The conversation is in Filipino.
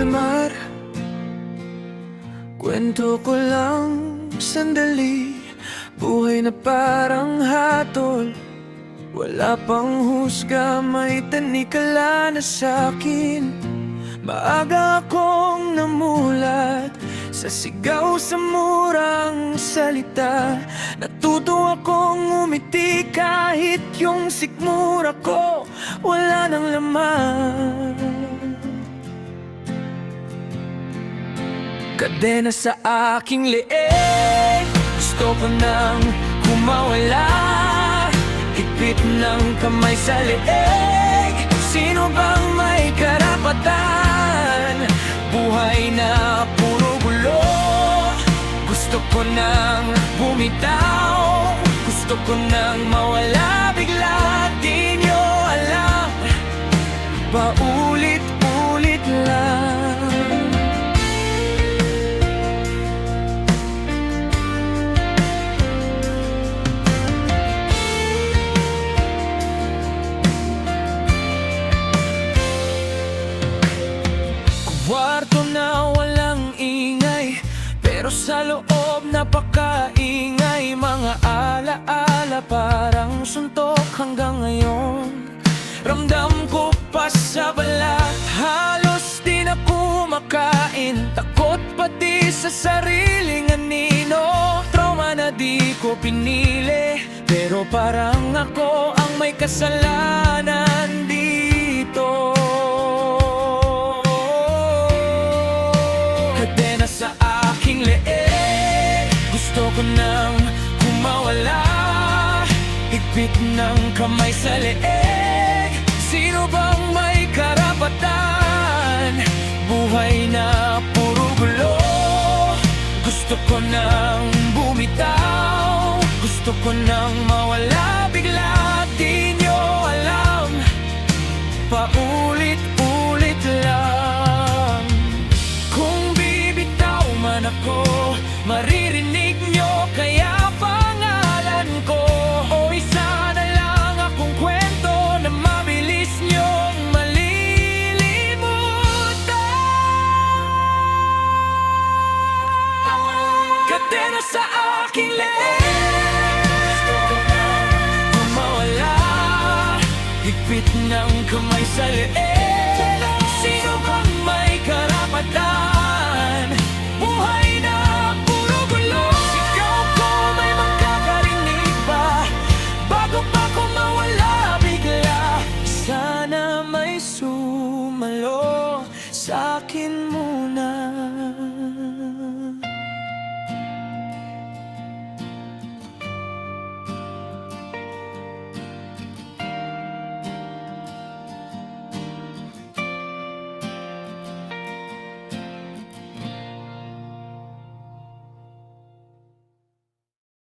Marimar, kwento ko lang sandali. Buhay na parang hatol, wala pang husga, may tanikala na sa'kin. Maaga akong namulat sa sigaw sa murang salita. Natuto akong umiti kahit yung sikmura ko wala nang laman. Kadena sa aking leeg, gusto ko nang kumawala. Higpit ng kamay sa leeg, sino bang may karapatan? Buhay na puro gulo, gusto ko nang bumitaw. Gusto ko nang mawala bigla, di nyo alam, paulit-ulit lang. Kwarto na walang ingay, pero sa loob napakaingay. Mga alaala parang suntok hanggang ngayon. Ramdam ko pa sa balat, halos di na kumakain. Takot pati sa sariling anino. Trauma na di ko pinili, pero parang ako ang may kasalanan dito. Kadena sa aking leeg, gusto ko nang kumawala. Higpit ng kamay sa leeg, sino bang may karapatan? Buhay na puro gulo, gusto ko nang bumitaw. Gusto ko nang mawala bigla, di nyo alam, paulit-ulit lang. Kung bibitaw man ako, maririnig nyo kaya pangalan ko. O isa na lang akong kwento na mabilis nyong malilimutan. Kadena sa aking leeg, kumawala. Higpit ng kamay sa leeg,